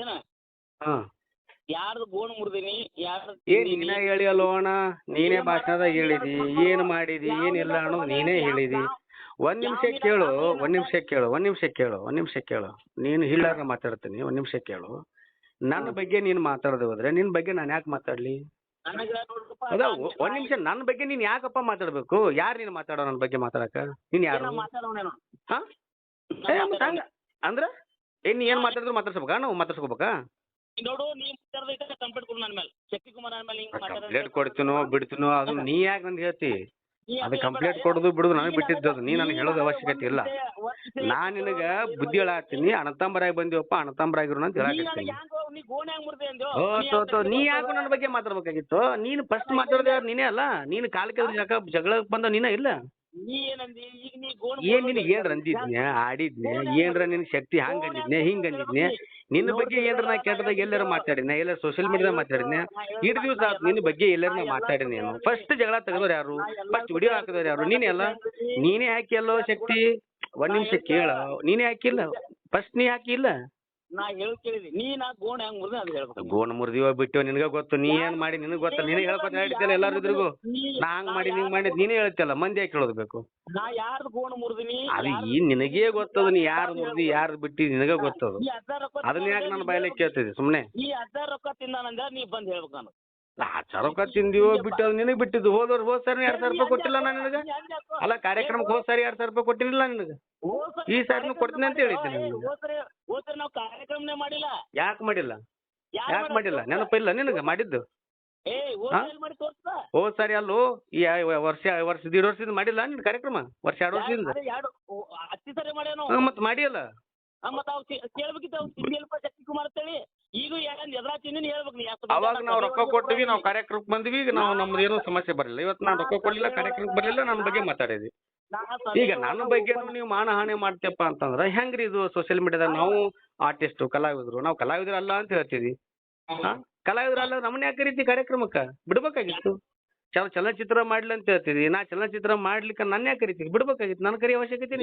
ಏನ ಹಾ ಯಾರ್ದು ಗೋಣ್ ಮುರಿದೀನಿ ಯಾರ್ದು ನೀನ ಹೇಳಿ ಅಲ್ಲೋ ಅಣ್ಣ, ನೀನೇ ಭಾಷಣದಾಗ ಹೇಳಿದಿ ಏನ್ ಮಾಡಿದಿ ಏನಿಲ್ಲ ಅನ್ನೋದು ನೀನೇ ಹೇಳಿದಿ. ಒಂದ್ ನಿಮಿಷ ಕೇಳು, ನೀನು ಹಿಳ್ಳಾರ ಮಾತಾಡ್ತೀನಿ, ಒಂದ್ ನಿಮಿಷ ಕೇಳು. ನನ್ನ ಬಗ್ಗೆ ನೀನ್ ಮಾತಾಡದೆ ಹೋದ್ರೆ ನಿನ್ ಬಗ್ಗೆ ನಾನು ಯಾಕೆ ಮಾತಾಡ್ಲಿ? ನನಗ ನೋಡ್ರಪ್ಪ ಅದ ಒಂದ್ ನಿಮಿಷ, ನನ್ನ ಬಗ್ಗೆ ನೀನ್ ಯಾಕಪ್ಪ ಮಾತಾಡ್ಬೇಕು? ಯಾರು ನೀನ್ ಮಾತಾಡೋ ನನ್ನ ಬಗ್ಗೆ ಮಾತಾಡಕ? ನೀನ್ ಯಾರು? ಮಾತಾಡೋನೇನು ಹಾ ಮತ್ತ ಹಂಗ ಅಂದ್ರ ನೀ ಏನ್ ಮಾತಾಡಿದ್ರು ಮಾತಾಡ್ಸ್ಬೇಕಾ? ನಾವು ಮಾತಾಡ್ಸ್ಕೋಬೇಕಾ? ನೋಡು ನೀ ಮಾತಾಡ್ದೈತೆ ಕಂಪ್ಲೇಂಟ್ ಕೊಡು ನನ್ನ ಮೇಲೆ, ಶಕ್ತಿ ಕುಮಾರ್ ನನ್ನ ಮೇಲೆ ಹಿಂಗ್ ಕಂಪ್ಲೇಂಟ್ ಕೊಡ್ತೀನೋ ಬಿಡ್ತೀನೋ ಅದನ್ನ ನೀ ಯಾಕೆ ನಂಗೆ ಹೇಳ್ತಿ? ಅದು ಕಂಪ್ಲೇಂಟ್ ಕೊಡೋದು ಬಿಡುದು ನನಗೆ ಬಿಟ್ಟಿದ್ದು. ನೀ ನನಗೆ ಹೇಳೋದು ಅವಶ್ಯಕತೆ ಇಲ್ಲ. ನಾನ್ ನಿನಗ ಬುದ್ಧಿ ಹೇಳತ್ತೀನಿ, ಅಣ್ಣತಂಬರಾಗಿ ಬಂದಿವಪ್ಪ, ಅಣ್ಣತಂಬರಾಗಿರು ಅಂತ ಹೇಳಕತ್ತೀನಿ. ನೀ ಗೋಣ್ ಹೆಂಗ್ ಮುರಿದೆ ಅಂದ್ಯೋ ನೀ ಯಾಕೆ ನನ್ನ ಬಗ್ಗೆ ಮಾತಾಡ್ಬೇಕಾಗಿತ್ತು? ನೀನು ಫಸ್ಟ್ ಮಾತಾಡೋದು ಯಾರು? ನೀನೇ ಅಲ್ಲ. ನೀನು ಕಾಲಕ್ಕೆ ಜಗಳಕ್ಕೆ ಬಂದ ನೀನೇ ಇಲ್ಲ. ನೀ ಏನಂದಿ ಈಗ ನೀ ಗೋಣ್ ಏನ್ ನಿನಗೆ ಏನ್ರ ಅಂದಿದ್ನೆ, ಆಡಿದ್ನೆ, ಏನ್ರ ನಿನ್ ಶಕ್ತಿ ಹಂಗ ಅಂದಿದ್ನೆ, ಹಿಂಗ ಅಂದಿದ್ನೆ? ನಿನ್ನ ಬಗ್ಗೆ ಏನ್ರ ನಾ ಕೆಟ್ಟದಾಗ ಎಲ್ಲಾರ ಮಾತಾಡಿದ್ನೆ, ಎಲ್ಲ ಸೋಷಿಯಲ್ ಮೀಡಿಯಾದಾಗ ಮಾತಾಡಿದ್ನೆ? ಇಷ್ಟು ದಿವಸ ಆಯ್ತು ನಿನ್ನ ಬಗ್ಗೆ ಎಲ್ಲಾರ ನಾ ಮಾತಾಡಿನಿ. ಏನು ಫಸ್ಟ್ ಜಗಳ ತೆಗೆದವ್ರು ಯಾರು? ಫಸ್ಟ್ ವಿಡಿಯೋ ಹಾಕಿದವ್ರು ಯಾರು? ನೀನೇ ಅಲ್ಲ. ನೀನೇ ಹಾಕಿ ಅಲ್ಲೋ ಶಕ್ತಿ. ಒಂದ್ ನಿಮಿಷ ಕೇಳ, ನೀನೇ ಹಾಕಿಲ್ಲ ಫಸ್ಟ್? ನೀ ಹಾಕಿಲ್ಲ. ನಾ ಹೇಳಿ ಕೇಳಿದಿ ನೀ ನಾ ಗೋಣ್ ಹೆಂಗ್ ಮುರಿದೆ ಅದು ಹೇಳ್ಬೇಕು. ಗೋಣ ಮುರಿದಿವ ಬಿಟ್ಟಿವ ನಿನಗ ಗೊತ್ತು. ನೀ ಏನ್ ಮಾಡಿ ನಿನಗೆ ಗೊತ್ತಲ್ಲ. ನೀನೇ ಹೇಳ್ಕೊತ ಹೇಳ್ತಿಲ್ಲ ಎಲ್ಲಾರು ಇದ್ರಿಗೂ. ನಾ ಹಂಗ್ ಮಾಡಿ ಹಿಂಗ್ ಮಾಡಿ ನೀನೇ ಹೇಳ್ತಿಲ್ಲ, ಮಂದಿ ಯಾಕೆ ಹೇಳೋದು ಬೇಕು? ನಾ ಯಾರ್ದು ಗೋಣ್ ಮುರಿದಿನಿ ಅದು ಈ ನಿನಗೇ ಗೊತ್ತದ. ನೀ ಯಾರು ಮುರಿದಿ ಯಾರು ಬಿಟ್ಟಿ ನಿನಗ ಗೊತ್ತದು. ಈ 10,000 ರೊಕ್ಕ ಅದನ್ನ ಯಾಕೆ ನನ್ನ ಬಾಯಲ್ಲಿ ಕೇಳ್ತಿದ್ದೆ ಸುಮ್ಮನೆ? ಈ 10,000 ರೊಕ್ಕ ತಿಂದಾನಂದ ನೀ ಬಂದ್ ಹೇಳ್ಬೇಕು ನಾನು. ರೊಕ್ಕ ತಿಂದಿವೋ ಬಿಟ್ಟು ನಿನಗೆ ಬಿಟ್ಟಿದ್ದು. ಹೋದ್ ಸರಿ 2,000 ರೂಪಾಯಿ ಕೊಟ್ಟಿಲ್ಲ ನಾನು ನಿನಗ. ಅಲ್ಲ ಕಾರ್ಯಕ್ರಮಕ್ಕೆ ಹೋದ್ ಸಾರಿ 2,000 ರೂಪಾಯಿ ಕೊಟ್ಟಿಲ್ಲ ನಿನಗ. ಈ ಸಾರಿನೂ ಕೊಡ್ತೀನಿ ಅಂತ ಹೇಳಿದ್ದೀನಿ. ಹೋದ್ರೆ ನಾವು ಕಾರ್ಯಕ್ರಮನೇ ಮಾಡಿಲ್ಲ. ಯಾಕೆ ಮಾಡಿಲ್ಲ? ನೆನಪಿಲ್ಲ ನಿನಗ ಮಾಡಿದ್ದು? ಮಾಡಿ ತೋರ್ಸ್ತಾ ಹೋದ್ ಸಾರಿ ಅಲ್ಲೋ ಈ ವರ್ಷ ದೀಡ್ ವರ್ಷದಿಂದ ಮಾಡಿಲ್ಲ ನಿನ್ ಕಾರ್ಯಕ್ರಮ? ವರ್ಷ 2 ವರ್ಷದಿಂದ ಹತ್ತಿ ಸರಿ ಮಾಡ್ಯಾನು. ಮತ್ ಮಾಡಿಯಲ್ಲ. ಮತ್ತ ಅವ್ ಕೇಳ್ಬೇಕಿತ್ತು ಅವ್ರು ಸಿದ್ದಿಲ್ಪ ಶಕ್ತಿ ಕುಮಾರ್ ಅಂತೇಳಿ. ಈಗ ಎದ್ರಾ ತಿಂದಿನಿ ಹೇಳ್ಬೇಕು ನೀ. ಅವಾಗ ನಾವು ರೊಕ್ಕ ಕೊಟ್ಟಿವಿ, ನಾವು ಕಾರ್ಯಕ್ರಮಕ್ಕೆ ಬಂದ್ವಿ, ನಾವು ನಮ್ದು ಏನೋ ಸಮಸ್ಯೆ ಬರಲಿಲ್ಲ. ಇವತ್ತು ನಾನು ರೊಕ್ಕ ಕೊಡಲಿಲ್ಲ, ಕಾರ್ಯಕ್ರಮಕ್ಕೆ ಬರಲಿಲ್ಲ, ನನ್ನ ಬಗ್ಗೆ ಮಾತಾಡಿದ್ವಿ. ಈಗ ನನ್ನ ಬಗ್ಗೆ ನೀವು ಮಾನಹಾನಿ ಮಾಡ್ತೀಯಪ್ಪ ಅಂತಂದ್ರೆ ಹೆಂಗ್ರಿ ಇದು? ಸೋಷಿಯಲ್ ಮೀಡಿಯಾದಾಗ ನಾವು ಆರ್ಟಿಸ್ಟು, ಕಲಾವಿದರು, ನಾವು ಕಲಾವಿದರು ಅಲ್ಲ ಅಂತ ಹೇಳ್ತೀವಿ. ಕಲಾವಿದರು ಅಲ್ಲ ನಮ್ಮನ್ನ ಯಾಕೆ ಕರೀತಿ ಕಾರ್ಯಕ್ರಮಕ್ಕೆ? ಬಿಡ್ಬೇಕಾಗಿತ್ತು. ಚಲನಚಿತ್ರ ಮಾಡ್ಲಿ ಅಂತ ಹೇಳ್ತೀವಿ. ನಾ ಚಲನಚಿತ್ರ ಮಾಡ್ಲಿಕ್ಕೆ ನನ್ನ ಯಾಕೆ ಕರಿತೀವಿ? ಬಿಡ್ಬೇಕಾಗಿತ್ತು. ನನ್ನ ಕರಿ ಅವಶ್ಯಕತೆ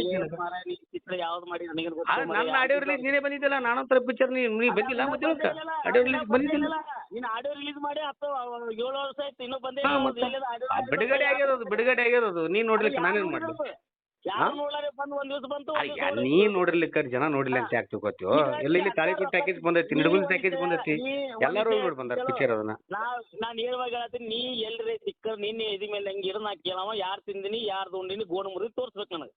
ಚಿತ್ರ ಯಾವ್ದು ಮಾಡಿ ನನ್ನ ಆಡಿಯೋ ರಿಲೀಸ್ ನೀನೇ ಬಂದಿದ್ದಿಲ್ಲ. ನಾನಂತರ ಪಿಕ್ಚರ್ ನೀ ಬಂದಿಲ್ಲ. ಮತ್ತೆ ಆಡಿಯೋ ರಿಲೀಸ್ ಬಂದಿದ್ದಿಲ್ಲ. ನೀನು ಆಡಿಯೋ ರಿಲೀಸ್ ಮಾಡಿ 7 ವರ್ಷ ಆಯ್ತು ಇನ್ನೂ ಬಂದೇ ಬಿಡುಗಡೆ ಆಗಿರೋದು ನೀನ್ ನೋಡ್ಲಿಕ್ಕೆ ನಾನೇನ್ ಮಾಡ್ಲಿ? ಬಂದು ಒಂದ್ ದಿವಸ ಬಂತು. ನೀ ನೋಡಿರ್ಲಿಕ್ಕ ಜನ ನೋಡಿಲ್ಲ ಅಂತ ಯಾಕೆ ತಿಳ್ಕೊತೀವೋ? ಇಲ್ಲಿ ತಾಳಿಕೋಟ್ ಪ್ಯಾಕೇಜ್ ಬಂದೈತಿ, ನಿಡಗುಲ್ ಪ್ಯಾಕೇಜ್ ಬಂದೈತಿ, ಎಲ್ಲರೂ ನೋಡಿ ಬಂದಾರ ಪಿಕ್ಚರ್. ಅದನ್ನ ನಾನ್ ಹೇಳುವಾಗ ಹೇಳ್ತೀನಿ, ನೀ ಎಲ್ರಿ ಸಿಕ್ಕ ನಿನ್ನೆ ಇದ ಮೇಲೆ ಹೆಂಗ್ ಇರೋ ನಾ ಕೇಳವ ಯಾರು ತಿಂದಿನಿ ಯಾರ್ದು ಉಂಡಿನಿ ಗೋಣ ಮುರಿದು ತೋರ್ಸ್ಬೇಕು ನನಗೆ.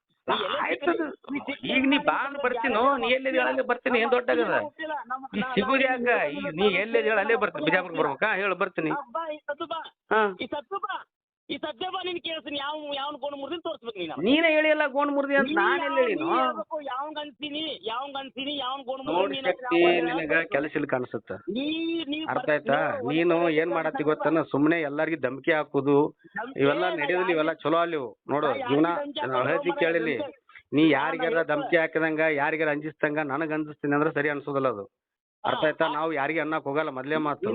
ಈಗ ನೀ ಬಾ ಅಂತ ಬರ್ತೀನೋ? ನೀ ಎಲ್ಲಿದ್ ಹೇಳಲ್ಲಿ ಬರ್ತೀನಿ. ಏನ್ ದೊಡ್ಡಾಗದ ಈ ಸಿಗುದು ಯಾಕ? ಈಗ ನೀ ಎಲ್ಲಿದ್ ಹೇಳ ಅಲ್ಲೇ ಬರ್ತೀನಿ. ಬಿಜಾಪುರ ಬರ್ಬೇಕಾ? ಹೇಳು ಬರ್ತೀನಿ. ಈ ಸತ್ಯಬಾ ನೀನ್ ಕೇಳ್ತೀನಿ. ಯಾವನ್ ಗೋಣ ಮುರಿದಿನ ತೋರ್ಸ್ಬೇಕು ನೀನು. ನೀನೇ ಹೇಳಿಯಲ್ಲ ಗೋಣ ಮುರಿದಿ ಅಂತ. ನಾನು ಎಲ್ಲಿ ಹೇಳಿನೋ? ಯಾವಂಗ್ ಅನ್ಸಿನಿ ಯಾವನ್ ಗೋಣ ನೋಡಿ ಶಕ್ತಿ, ನಿನಗ ಕೆಲಸ ಇಲ್ಲ ಕಾಣಿಸುತ್ತ. ಅರ್ಥ ಆಯ್ತಾ? ನೀನು ಏನ್ ಮಾಡತ್ತಿ ಗೊತ್ತನ? ಸುಮ್ನೆ ಎಲ್ಲಾರ್ಗಿ ಧಮಕಿ ಹಾಕುದು ಇವೆಲ್ಲ ನಡೆಯೋದಿಲ್ಲ. ಇವೆಲ್ಲ ಚಲೋ ಅಲ್ಲಿವು. ನೋಡು ಜೀವನ ಹೇಳ್ತಿ ಕೇಳಿಲಿ. ನೀ ಯಾರಿಗಾರ ಧಮಕಿ ಹಾಕಿದಂಗ, ಯಾರಿಗಾರ ಅಂಜಿಸ್ತಂಗ ನನಗ್ ಅಂಜಿಸ್ತೀನಿ ಅಂದ್ರೆ ಸರಿ ಅನ್ಸೋದಿಲ್ಲ ಅದು. ಅರ್ಥ ಆಯ್ತಾ? ನಾವು ಯಾರಿಗೆ ಅನ್ನಕ್ ಹೋಗಲ್ಲ. ಮೊದ್ಲೇ ಮಾತು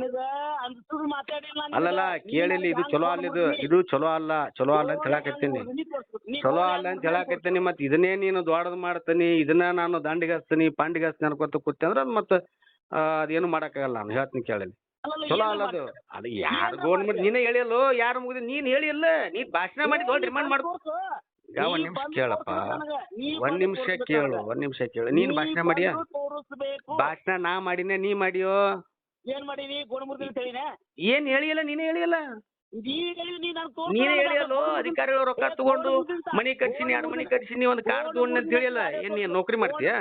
ಅಲ್ಲಲ್ಲ ಕೇಳಿಲಿ. ಇದು ಚಲೋ ಅಲ್ಲಿದು, ಇದು ಚಲೋ ಅಲ್ಲ ಅಂತ ಹೇಳಾಕತ್ತೀನಿ. ಚಲೋ ಅಲ್ಲ ಅಂತ ಹೇಳಾಕತ್ತೀನಿ. ಮತ್ ಇದನ್ನೇ ನೀನು ದೊಡ್ಡದು ಮಾಡ್ತೀನಿ, ಇದನ್ನ ನಾನು ದಂಡಿಗಸ್ತೀನಿ ಪಾಂಡಿಗಸ್ತೀನಿ ಅನ್ಕೊತ ಕೂತಿ ಅಂದ್ರೆ ಮತ್ತೆ ಅದೇನು ಮಾಡಕ್ಕಾಗಲ್ಲ. ನಾನು ಹೇಳ್ತೀನಿ ಕೇಳಿಲಿ. ಚಲೋ ಅಲ್ಲ ಅದು. ಅದು ಯಾರು ಗೌರ್ಮೆಂಟ್ ನೀನೇ ಹೇಳಿಯಲ್ಲೋ? ಯಾರು ಮುಗಿದ ನೀನ್ ಹೇಳಿಯಲ್ಲ? ನೀನ್ ಭಾಷಣ ಮಾಡಿ ದೊಡ್ಡ ರಿಮೈಂಡ್ ಮಾಡ್ಕೊ. ಈಗ ಒಂದ್ ನಿಮಿಷ ಕೇಳಪ್ಪ, ಒಂದ್ ನಿಮಿಷ ಕೇಳು. ನೀನ್ ಭಾಷಣ ಮಾಡಿಯ? ಭಾಷಣ ನಾ ಮಾಡಿನೇ ನೀ ಮಾಡಿಯೋ? ಏನ್ ಮಾಡೀನಿ? ಗೋಣ ಮುರಿದಿನ ಹೇಳಿನ? ಏನ್ ಹೇಳಿಯಲ್ಲ? ನೀನೇ ಹೇಳಿಯಲ್ಲ? ನೀನೇ ಹೇಳಿಯಲ್ಲೋ? ಅಧಿಕಾರಿಗಳು ರೊಕ್ಕ ತಗೊಂಡು ಮನಿ ಕಟ್ಸಿನಿ, 2 ಮನಿ ಕಟ್ಸಿನಿ, ಒಂದು ಕಾರ್ ತಗೊಂಡ್ ಅಂತ ಹೇಳಿಯಲ್ಲ? ಏನ್ ನೀನ್ ನೌಕರಿ ಮಾಡ್ತೀಯ?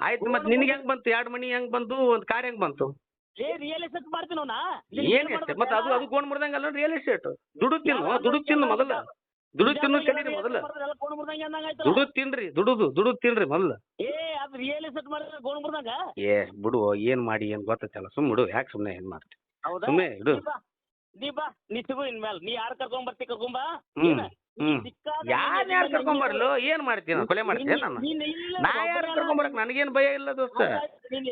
ಆಯ್ತು, ಮತ್ ನಿನ್ಗೆ ಹೆಂಗ್ ಬಂತು? 2 ಮನಿ ಹೆಂಗ್ ಬಂತು? ಒಂದ್ ಕಾರ್ ಹೆಂಗ್ ಬಂತು? ರಿಯಲ್ ಎಸ್ಟೇಟ್ ಮಾಡ್ತೀನಿ ಏನ್ ಎಸ್ಟೇಟ್? ಮತ್ತೆ ಅದು ಗೋಣ ಮುರಿದಂಗಲ್ಲ ರಿಯಲ್ ಎಸ್ಟೇಟ್. ದುಡ್ಡು ತಿನ್ನು ಮೊದಲ. ದುಡ್ಡು ತಿನ್ನು ಕಲೀರಿ ಮೊದಲ. ದುಡ್ಡು ತಿನ್ರಿ ಮೊದಲ. ಬಿಡು. ಏನ್ ಮಾಡಿ ಏನ್ ಗೊತ್ತಲ್ಲ. ಸುಮ್ ಬಿಡು. ಯಾಕೆ ಸುಮ್ನೆ ಏನ್ ಮಾಡ್ತಿ? ಸುಮ್ನೆ ಇಡು. ನೀ ಸಿಗು ಇನ್ಮೇಲೆ. ನೀ ಯಾರು ಕರ್ಕೊಂಡ್ ಬರ್ತಿ ಕರ್ಕೊಂಬ. ಯಾರು ಕರ್ಕೊಂಬರ್ಲು? ಏನ್ ಮಾಡ್ತೀನಿ? ಕೊಲೆ ಮಾಡ್ತೀನಿ ನಾನು? ನಾ ಯಾರು ಕರ್ಕೊಂಬರಕ್ ನನಗೇನು ಭಯ ಇಲ್ಲ ದೋಸ್ತ.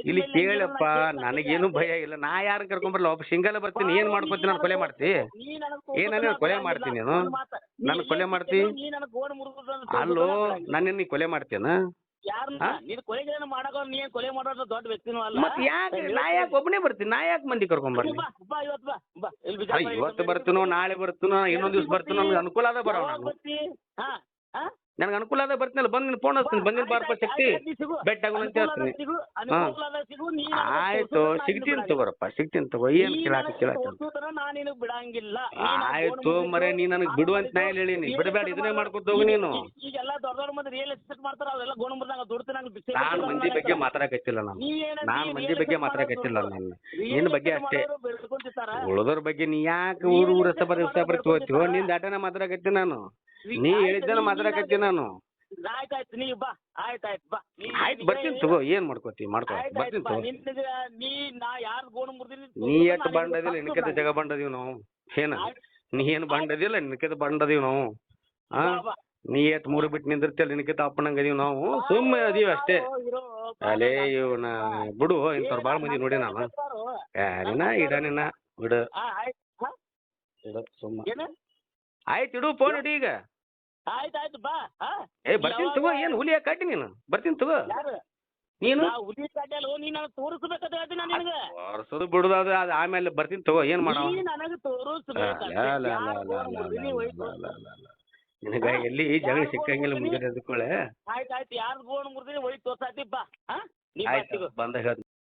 ಇಲ್ಲಿ ಕೇಳಪ್ಪ, ನನಗೇನು ಭಯ ಇಲ್ಲ. ನಾ ಯಾರು ಕರ್ಕೊಂಬರ್ಲ? ಒಬ್ಬ ಸಿಂಗಲ್ ಬರ್ತೀನಿ. ಏನ್ ಮಾಡ್ಕೊತೀನಿ? ನಾನು ಕೊಲೆ ಮಾಡ್ತಿ? ನಾನು ಕೊಲೆ ಮಾಡ್ತೀನಿ? ನೀನು ನನ್ನ ಕೊಲೆ ಮಾಡ್ತಿ? ಅಲ್ಲೋ, ನನ್ನ ನೀ ಕೊಲೆ ಮಾಡ್ತೀನ? ಯಾರನ್ನ ನೀನು ಕೊಲೆಗಳನ್ನ ಮಾಡಕ ನೀ ಏನ್ ಕೊಲೆ ಮಾಡೋದು ದೊಡ್ಡ ವ್ಯಕ್ತಿನೂ ಅಲ್ಲ. ಮತ್ ಯಾಕೆ ನಾ ಯಾಕೆ ಒಬ್ಬನೇ ಬರ್ತೀನಿ, ನಾ ಯಾಕೆ ಮಂದಿ ಕರ್ಕೊಂಡ್ ಬರ್ಲಿ? ಬಾ ಬಾ ಇವತ್ತು ಬಾ ಬಾ ಇಲ್ಲಿ ಬಿಜಾಪುರ ಇವತ್ತು ಬರ್ತೀನೋ ನಾಳೆ ಬರ್ತೀನೋ ಇನ್ನೊಂದ್ ದಿವ್ಸ ಬರ್ತೀನೋ ನನಗೆ ಅನುಕೂಲ ಅದ ಬರೋ ಯಾವಾಗ ನಾನು ಬರ್ತಿ? ಹಾ ಹಾ ನನಗೆ ಅನುಕೂಲ ಅದ ಬರ್ತೀನಲ್ಲ ಬಂದ್ ನಿನ್ ಫೋನ್ ಹಚ್ತೀನಿ ಬಂದಿನ ಬಾರಪ್ಪ ಶಕ್ತಿ ಬೆಟ್ಟ ಆಗೋಣ ಅಂತ ಹೇಳ್ತೀನಿ. ಆಯ್ತು ಸಿಗ್ತೀನಿ ತಗೋರಪ್ಪ ಸಿಗ್ತೀನಿ ತಗೋ ಏನ್ ಕೇಳಾಕ ನಾನು ನಿನಗ್ ಬಿಡಂಗಿಲ್ಲ. ಆಯ್ತು ಮರೆ ನೀ ನನಗೆ ಬಿಡು ಅಂತ ನಾ ಹೇಳೀನಿ ಬಿಡಬೇಡ ಇದನ್ನೇ ಮಾಡ್ಕೊತ ಹೋಗು ನೀನು. ಈಗೆಲ್ಲ ದೊಡ್ಡ ದೊಡ್ಡ ಮಂದಿ ರಿಯಲ್ ಎಸ್ಟೇಟ್ ಮಾಡ್ತಾರ ಅವೆಲ್ಲ ಗೋಣಮುರ್ದಾಗ ದುಡ್ತು ನಂಗೆ ನಾನು ಮಂದಿ ಬಗ್ಗೆ ಮಾತಾಡಕತ್ತಿಲ್ಲ ನಾನು ಮಂದಿ ಬಗ್ಗೆ ಮಾತಾಡಕತ್ತಿಲ್ಲ ನಾನು ನಿನ್ನ ಬಗ್ಗೆ ಅಷ್ಟೇ. ಉಳಿದೋರ್ ಬಗ್ಗೆ ನೀ ಯಾಕೆ ಊರು ಊರ ತಗೋತೀವೋ ನಿನ್ ದಾಟನ ಮಾತಾಡಕತ್ತೀನಿ ನಾನು, ನೀ ಹೇಳಿದ್ದನ ಮಾತಾಡಕತ್ತೀನಿ ನಾನು. ಆಯ್ತಾಯ್ತು ನೀ ಬಾ ಆಯ್ತಾಯ್ತು ಬಾ ಆಯ್ತು ಬರ್ತೀನಿ ತಗೋ ಏನ್ ಮಾಡ್ಕೋತಿ ಮಾಡ್ಕೊ ಬರ್ತೀನಿ ತಗೋ. ನೀ ನಾ ಯಾರು ಗೋಣ ಮುರ್ದಿನಿ ನೀ ಎಷ್ಟು ಬಂಡದಿಲ್ಲ ನಿನಕೆದ ಜಗ ಬಂಡದೀವಿ ನಾವು ಏನ ನೀ ಏನು ಬಂಡದಿಲ್ಲ ನಿನಕೆದ ಬಂಡದೀವಿ ನಾವು ಹಾ ನೀ ಎಟ್ ಮೂರು ಬಿಟ್ಟು ನಿಂದಿರ್ತಿಯಲ್ಲ ನಿನಕಿತ ಅಪ್ಪನಂಗದೀವಿ ನಾವು ಸುಮ್ಮನೆ ಅದೀವಿ ಅಷ್ಟೇ. ಅಲೇ ಇವನ ಬಿಡು ಇಂಥವ್ರು ಭಾಳ ಮಂದಿ ನೋಡಿ ನಾನು ನಿನ್ನ ಇಡ ನಿನ್ನ ಬಿಡು ಇಡು ಸುಮ್ಮ ಆಯ್ತು ಇಡು ಫೋನ್ ಇಡು ಈಗ. ಆಯ್ತಾಯ್ತು ಬಾ ಏ ಬರ್ತೀನಿ ತಗೋ ಏನು ಹುಲಿಯ ಕಟ್ಟಿ ನೀನು ಬರ್ತೀನಿ ತಗೋ ನೀನು ಹುಲಿ ಕಡ್ಡಲ್ಲ ನೀ ನನಗೆ ತೋರಿಸ್ಬೇಕಂತ ಹೇಳ್ತೀನಿ ನಿನಗೆ ತೋರ್ಸೋದು ಬಿಡುದು ಅದು ಅದು ಆಮೇಲೆ ಬರ್ತೀನಿ ತಗೋ ಏನು ಮಾಡೋ ನನಗೆ ತೋರಿಸ್ಬೇಕು ನಿನಗ ಎಲ್ಲಿ ಜಗಳ ಸಿಕ್ಕಂಗಿಲ್ಲ ಮುಂಜಾನೆ ಎದ್ಕೊಳ್ಳೆ. ಆಯ್ತಾಯ್ತು ಯಾರು ಗೋಣ ಮುರ್ದಿನಿ ಒಯ್ದು ತೋರ್ಸಾತಿ ಬಾ ಆಯ್ತು ಬಂದ ಹೇಳ್ತೀನಿ.